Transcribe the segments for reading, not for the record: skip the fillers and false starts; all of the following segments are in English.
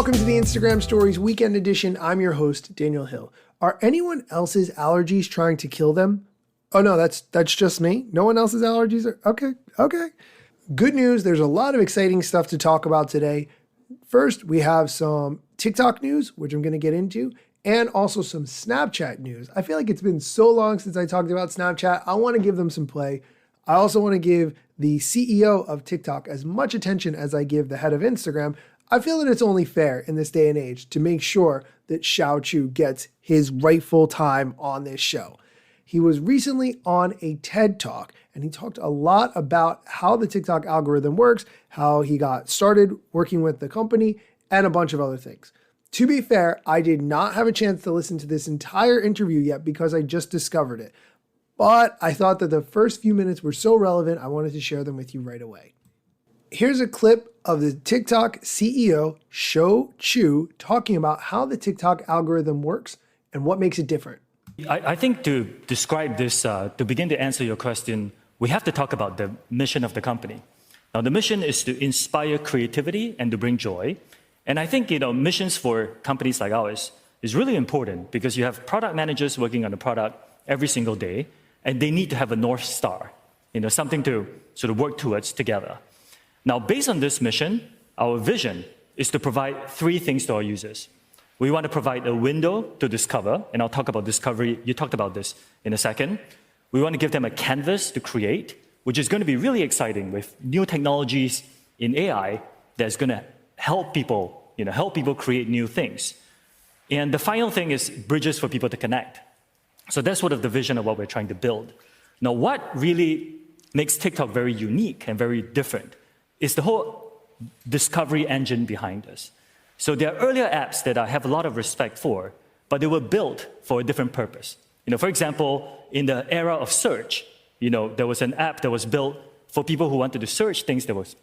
Welcome to the Instagram Stories Weekend Edition. I'm your host, Daniel Hill. Are anyone else's allergies trying to kill them? Oh no, that's just me. No one else's allergies are okay. Good news, there's a lot of exciting stuff to talk about today. First, we have some TikTok news, which I'm going to get into, and also some Snapchat news. I feel like it's been so long since I talked about Snapchat. I want to give them some play. I also want to give the CEO of TikTok as much attention as I give the head of Instagram. I feel that it's only fair in this day and age to make sure that Shou Chew gets his rightful time on this show. He was recently on a TED Talk, and he talked a lot about how the TikTok algorithm works, how he got started working with the company, and a bunch of other things. To be fair, I did not have a chance to listen to this entire interview yet because I just discovered it. But I thought that the first few minutes were so relevant, I wanted to share them with you right away. Here's a clip of the TikTok CEO, Shou Chew, talking about how the TikTok algorithm works and what makes it different. I think to describe this, to begin to answer your question, we have to talk about the mission of the company. Now, the mission is to inspire creativity and to bring joy. And I think, missions for companies like ours is really important because you have product managers working on a product every single day, and they need to have a North Star, something to sort of work towards together. Now, based on this mission, our vision is to provide three things to our users. We want to provide a window to discover, and I'll talk about discovery. You talked about this in a second. We want to give them a canvas to create, which is going to be really exciting with new technologies in AI that's going to help people, create new things. And the final thing is bridges for people to connect. So that's sort of the vision of what we're trying to build. Now, what really makes TikTok very unique and very different is the whole discovery engine behind us. So there are earlier apps that I have a lot of respect for, but they were built for a different purpose. For example, in the era of search, there was an app that was built for people who wanted to search things that was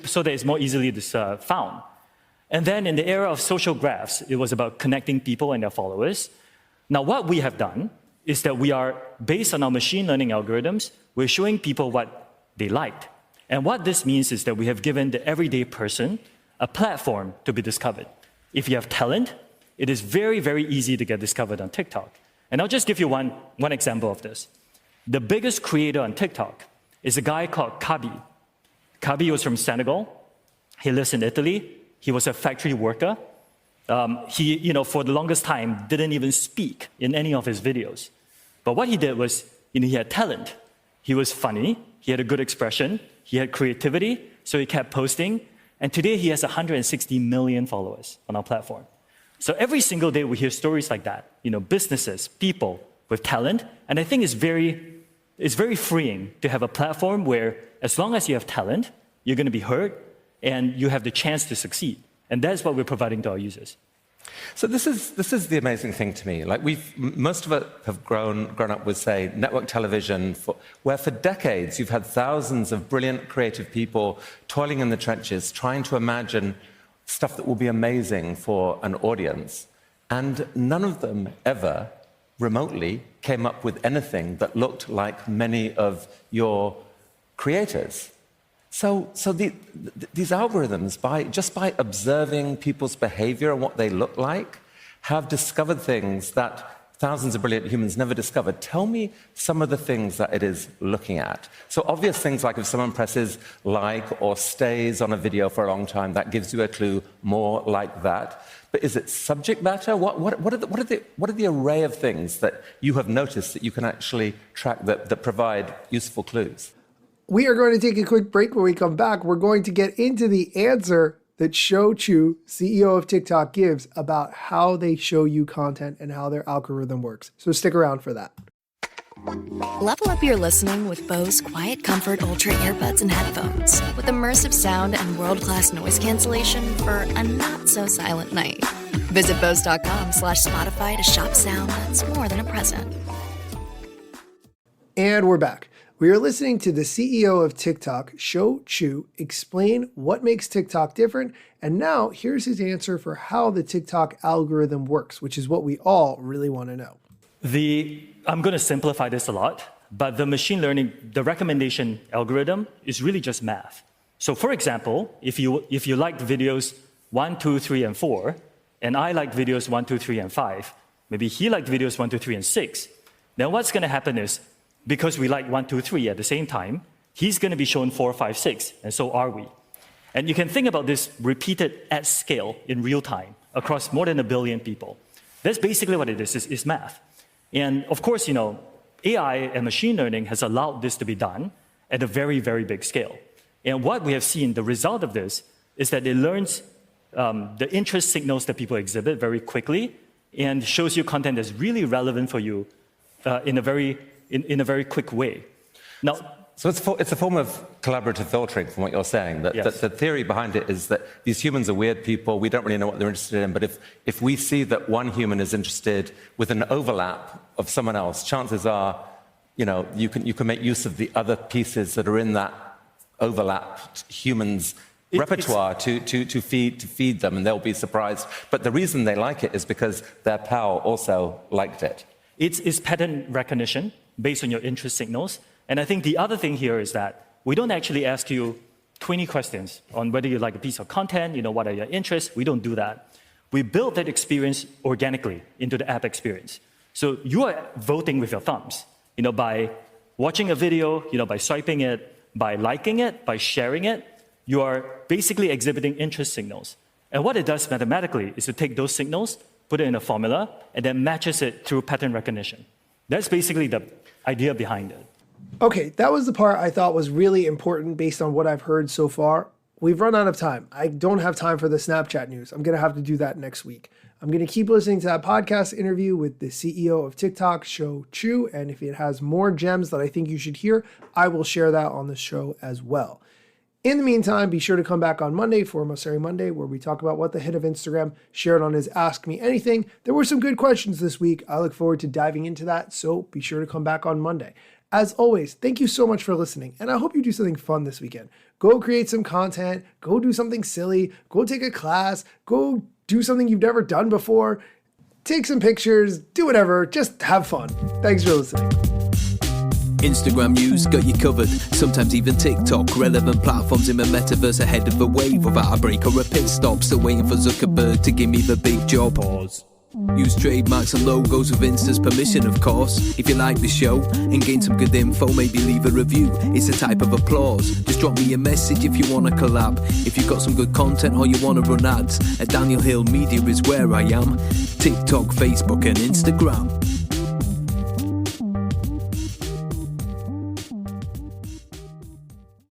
so that it's more easily found. And then in the era of social graphs, it was about connecting people and their followers. Now, what we have done is that we are, based on our machine learning algorithms, we're showing people what they liked. And what this means is that we have given the everyday person a platform to be discovered. If you have talent, it is very, very easy to get discovered on TikTok. And I'll just give you one example of this. The biggest creator on TikTok is a guy called Kabi. Kabi was from Senegal. He lives in Italy. He was a factory worker. He, for the longest time, didn't even speak in any of his videos. But what he did was, he had talent. He was funny. He had a good expression. He had creativity. So he kept posting. And today he has 160 million followers on our platform. So every single day we hear stories like that. Businesses, people with talent. And I think it's very freeing to have a platform where as long as you have talent, you're going to be heard and you have the chance to succeed. And that's what we're providing to our users. So this is the amazing thing to me. Like most of us have grown up with, say, network television, where for decades you've had thousands of brilliant, creative people toiling in the trenches, trying to imagine stuff that will be amazing for an audience, and none of them ever remotely came up with anything that looked like many of your creators. So these algorithms, just by observing people's behavior and what they look like, have discovered things that thousands of brilliant humans never discovered. Tell me some of the things that it is looking at. So obvious things like if someone presses like or stays on a video for a long time, that gives you a clue more like that. But is it subject matter? What are the array of things that you have noticed that you can actually track that provide useful clues? We are going to take a quick break. When we come back, we're going to get into the answer that Shou Chew, CEO of TikTok, gives about how they show you content and how their algorithm works. So stick around for that. Level up your listening with Bose Quiet Comfort Ultra earbuds and headphones with immersive sound and world-class noise cancellation for a not-so-silent night. Visit Bose.com/Spotify to shop sound that's more than a present. And we're back. We are listening to the CEO of TikTok, Shou Chew, explain what makes TikTok different. And now here's his answer for how the TikTok algorithm works, which is what we all really want to know. I'm going to simplify this a lot, but the machine learning, the recommendation algorithm is really just math. So for example, if you liked videos 1, 2, 3, and 4, and I like videos 1, 2, 3, and 5, maybe he liked videos 1, 2, 3, and 6, then what's going to happen is, because we like 1, 2, 3 at the same time, he's going to be shown 4, 5, 6, and so are we. And you can think about this repeated at scale in real time across more than 1 billion people. That's basically what it is math. And of course, AI and machine learning has allowed this to be done at a very, very big scale. And what we have seen, the result of this, is that it learns the interest signals that people exhibit very quickly and shows you content that's really relevant for you in a very quick way. Now, so it's a form of collaborative filtering from what you're saying. Yes. The theory behind it is that these humans are weird people. We don't really know what they're interested in. But if we see that one human is interested with an overlap of someone else, chances are, you can make use of the other pieces that are in that overlapped human's repertoire to feed them, and they'll be surprised. But the reason they like it is because their pal also liked it. It's pattern recognition based on your interest signals. And I think the other thing here is that we don't actually ask you 20 questions on whether you like a piece of content, what are your interests. We don't do that. We build that experience organically into the app experience. So you are voting with your thumbs, by watching a video, by swiping it, by liking it, by sharing it. You are basically exhibiting interest signals. And what it does mathematically is to take those signals, put it in a formula, and then matches it through pattern recognition. That's basically the idea behind it. Okay, that was the part I thought was really important based on what I've heard so far. We've run out of time. I don't have time for the Snapchat news. I'm going to have to do that next week. I'm going to keep listening to that podcast interview with the CEO of TikTok, Shou Chew, and if it has more gems that I think you should hear, I will share that on the show as well. In the meantime, be sure to come back on Monday for Mosseri Monday, where we talk about what the head of Instagram shared on his Ask Me Anything. There were some good questions this week. I look forward to diving into that, so be sure to come back on Monday. As always, thank you so much for listening, and I hope you do something fun this weekend. Go create some content, go do something silly, go take a class, go do something you've never done before, take some pictures, do whatever, just have fun. Thanks for listening. Instagram news got you covered, sometimes even TikTok. Relevant platforms in the metaverse ahead of the wave. Without a break or a pit stop, still waiting for Zuckerberg to give me the big job. Pause. Use trademarks and logos with Insta's permission, of course. If you like the show and gain some good info, maybe leave a review. It's a type of applause. Just drop me a message if you want to collab. If you've got some good content or you want to run ads, at Daniel Hill Media is where I am. TikTok, Facebook and Instagram.